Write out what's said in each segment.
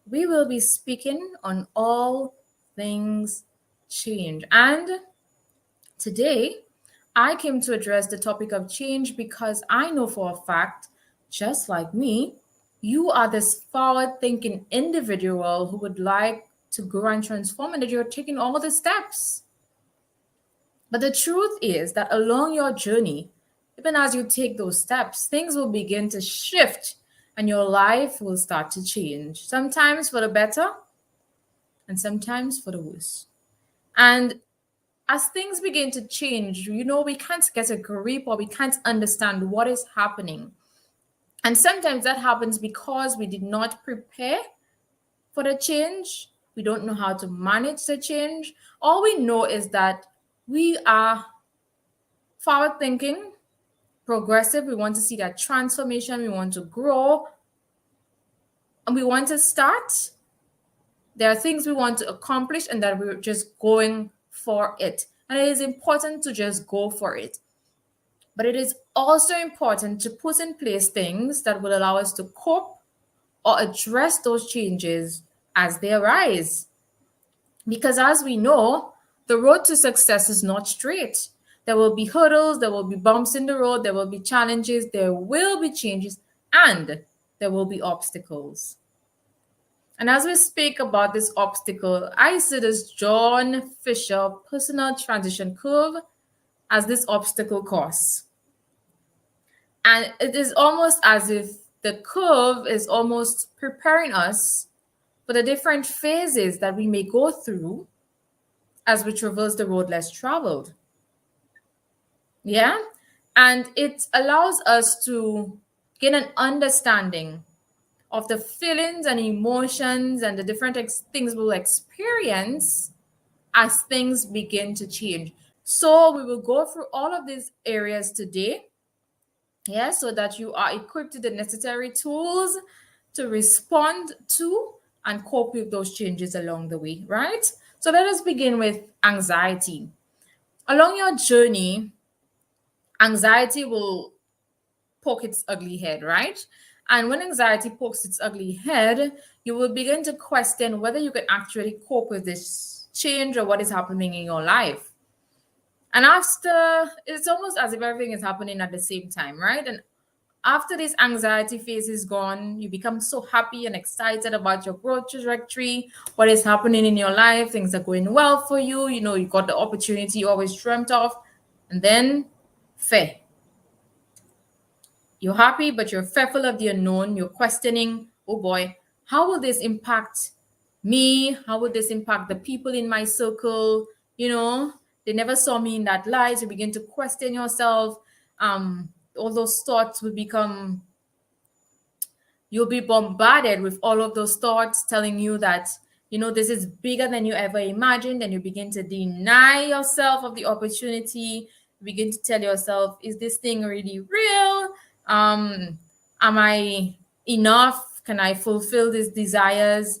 we will be speaking on all things change. And today, I came to address the topic of change because I know for a fact, just like me, you are this forward thinking individual who would like to grow and transform, and that you're taking all the steps. But the truth is that along your journey, even as you take those steps, things will begin to shift and your life will start to change, sometimes for the better and sometimes for the worse. And as things begin to change, we can't get a grip or we can't understand what is happening. And sometimes that happens because we did not prepare for the change. We don't know how to manage the change. All we know is that we are forward thinking, progressive. We want to see that transformation. We want to grow and we want to start. There are things we want to accomplish and that we're just going for it. And it is important to just go for it. But it is also important to put in place things that will allow us to cope or address those changes as they arise. Because as we know, the road to success is not straight. There will be hurdles, there will be bumps in the road, there will be challenges, there will be changes, and there will be obstacles. And as we speak about this obstacle, I see this John Fisher personal transition curve as this obstacle course. And it is almost as if the curve is almost preparing us for the different phases that we may go through as we traverse the road less traveled. Yeah. And it allows us to gain an understanding of the feelings and emotions and the different things we'll experience as things begin to change. So we will go through all of these areas today. Yeah, so that you are equipped with the necessary tools to respond to and cope with those changes along the way, right? So let us begin with anxiety. Along your journey, anxiety will poke its ugly head, right? And when anxiety pokes its ugly head, you will begin to question whether you can actually cope with this change or what is happening in your life. And after, it's almost as if everything is happening at the same time, right? And after this anxiety phase is gone, you become so happy and excited about your growth trajectory, what is happening in your life, things are going well for you, you got the opportunity you always dreamt of, and then fear. You're happy, but you're fearful of the unknown. You're questioning, oh boy, how will this impact me? How will this impact the people in my circle? They never saw me in that light. You begin to question yourself. All those thoughts will become, you'll be bombarded with all of those thoughts telling you that, this is bigger than you ever imagined. And you begin to deny yourself of the opportunity. You begin to tell yourself, is this thing really real? Am I enough? Can I fulfill these desires?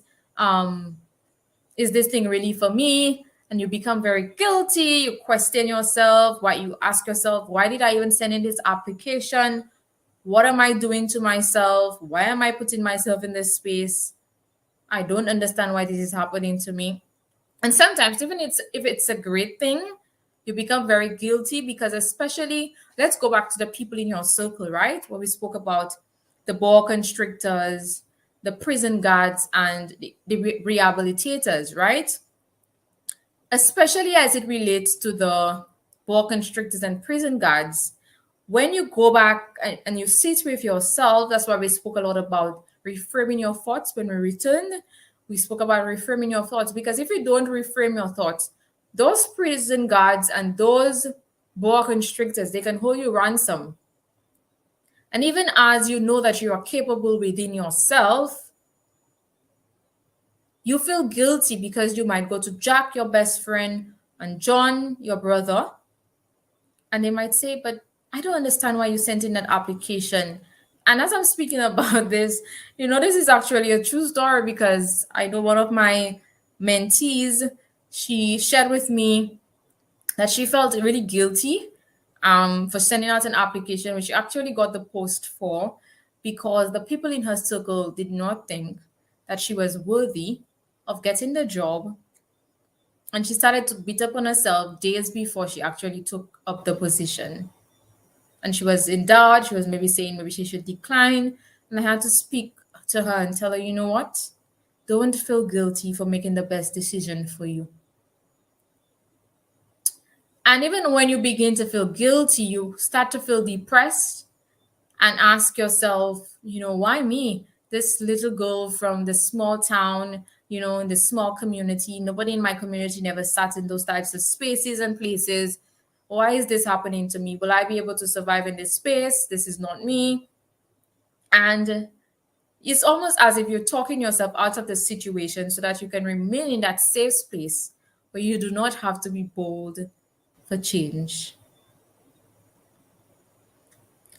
Is this thing really for me? And you become very guilty. You question yourself. Why you ask yourself, why did I even send in this application? What am I doing to myself? Why am I putting myself in this space? I don't understand why this is happening to me. And sometimes, even if it's a great thing, you become very guilty because, especially, let's go back to the people in your circle, right? Where we spoke about the boa constrictors, the prison guards, and the rehabilitators, right? Especially as it relates to the boa constrictors and prison guards. When you go back and you sit with yourself, that's why we spoke a lot about reframing your thoughts when we returned. We spoke about reframing your thoughts because if you don't reframe your thoughts, those prison guards and those boa constrictors, they can hold you ransom. And even as you know that you are capable within yourself, you feel guilty because you might go to Jack, your best friend, and John, your brother, and they might say, but I don't understand why you sent in that application. And as I'm speaking about this, this is actually a true story because I know one of my mentees, she shared with me that she felt really guilty for sending out an application, which she actually got the post for because the people in her circle did not think that she was worthy of getting the job, and she started to beat up on herself days before she actually took up the position. And she was in doubt. She was maybe saying maybe she should decline. And I had to speak to her and tell her, you know what? Don't feel guilty for making the best decision for you. And even when you begin to feel guilty, you start to feel depressed and ask yourself, why me? This little girl from the small town, in the small community. Nobody in my community never sat in those types of spaces and places. Why is this happening to me? Will I be able to survive in this space? This is not me. And it's almost as if you're talking yourself out of the situation so that you can remain in that safe space where you do not have to be bold for change.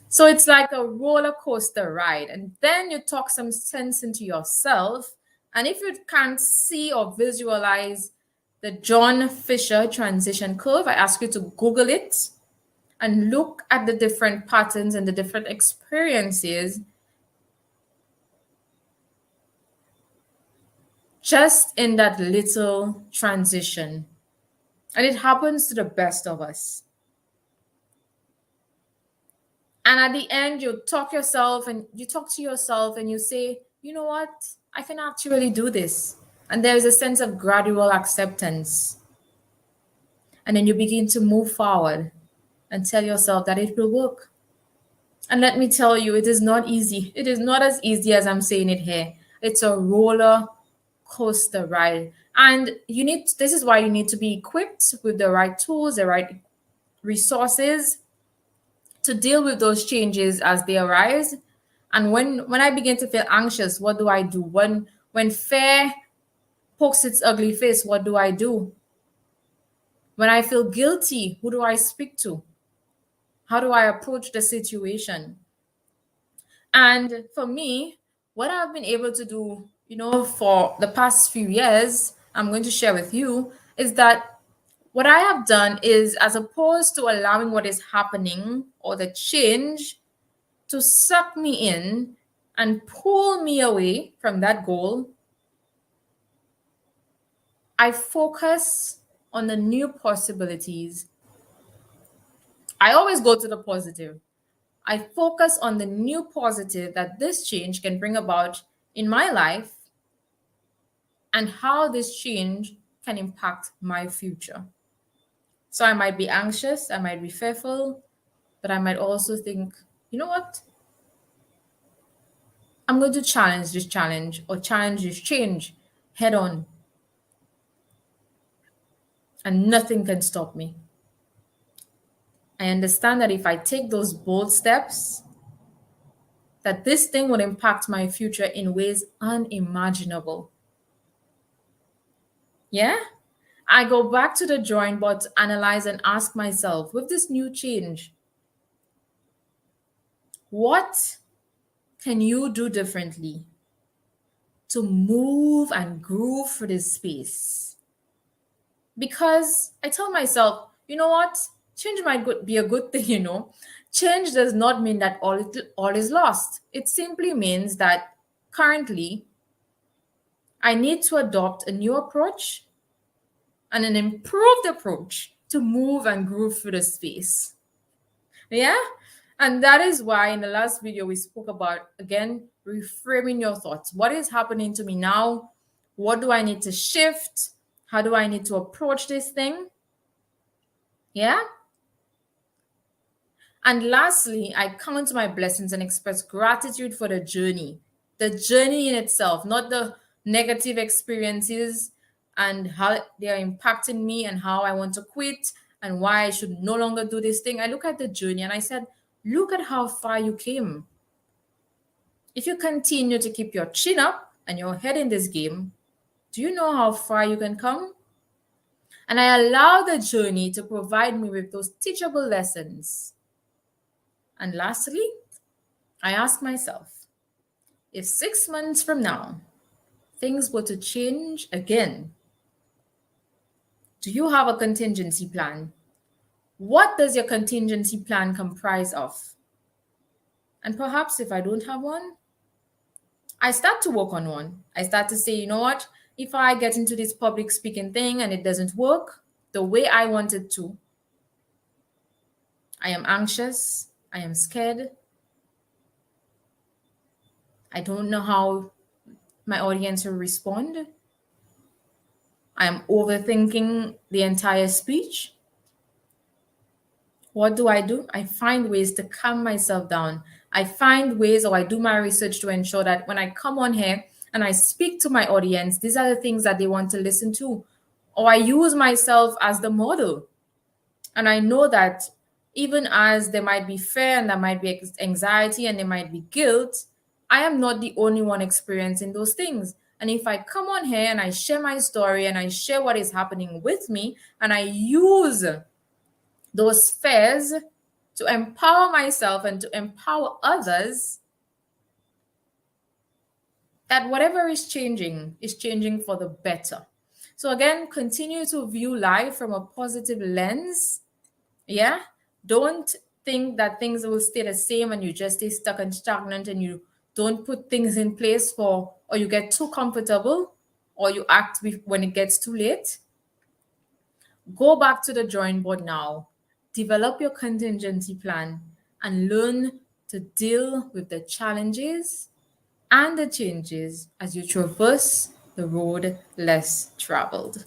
So it's like a roller coaster ride. And then you talk some sense into yourself. And if you can't see or visualize the John Fisher transition curve, I ask you to Google it and look at the different patterns and the different experiences just in that little transition. And it happens to the best of us. And at the end, you talk to yourself and you say, you know what? I can actually do this. And there's a sense of gradual acceptance. And then you begin to move forward and tell yourself that it will work. And let me tell you, it is not easy. It is not as easy as I'm saying it here. It's a roller coaster ride. And this is why you need to be equipped with the right tools, the right resources to deal with those changes as they arise. And when I begin to feel anxious, what do I do? When fear pokes its ugly face, what do I do? When I feel guilty, who do I speak to? How do I approach the situation? And for me, what I've been able to do, for the past few years, I'm going to share with you, is that what I have done is, as opposed to allowing what is happening or the change to suck me in and pull me away from that goal, I focus on the new possibilities. I always go to the positive. I focus on the new positive that this change can bring about in my life and how this change can impact my future. So I might be anxious, I might be fearful, but I might also think, you know what? I'm going to challenge this challenge or challenge this change head on, and nothing can stop me. I understand that if I take those bold steps, that this thing will impact my future in ways unimaginable. Yeah? I go back to the drawing board to analyze and ask myself, with this new change, what can you do differently to move and groove through this space? Because I tell myself, you know what? Change might be a good thing, Change does not mean that all is lost. It simply means that currently I need to adopt a new approach and an improved approach to move and groove through the space. Yeah? And that is why in the last video we spoke about, again, reframing your thoughts. What is happening to me now? What do I need to shift? How do I need to approach this thing? Yeah? And lastly, I count my blessings and express gratitude for the journey in itself, not the negative experiences and how they are impacting me and how I want to quit and why I should no longer do this thing. I look at the journey and I said, look at how far you came. If you continue to keep your chin up and your head in this game, do you know how far you can come? And I allow the journey to provide me with those teachable lessons. And lastly, I ask myself, if 6 months from now, things were to change again, do you have a contingency plan? What does your contingency plan comprise of? And perhaps if I don't have one, I start to work on one. I start to say, you know what? If I get into this public speaking thing and it doesn't work the way I want it to, I am anxious, I am scared, I don't know how my audience will respond, I am overthinking the entire speech. What do? I find ways to calm myself down. I find ways, or I do my research to ensure that when I come on here and I speak to my audience, these are the things that they want to listen to. Or I use myself as the model. And I know that even as there might be fear and there might be anxiety and there might be guilt, I am not the only one experiencing those things. And if I come on here and I share my story and I share what is happening with me and I use those fears to empower myself and to empower others, that whatever is changing for the better. So, again, continue to view life from a positive lens. Yeah. Don't think that things will stay the same and you just stay stuck and stagnant and you don't put things in place for, or you get too comfortable or you act when it gets too late. Go back to the drawing board now, develop your contingency plan, and learn to deal with the challenges and the changes as you traverse the road less traveled.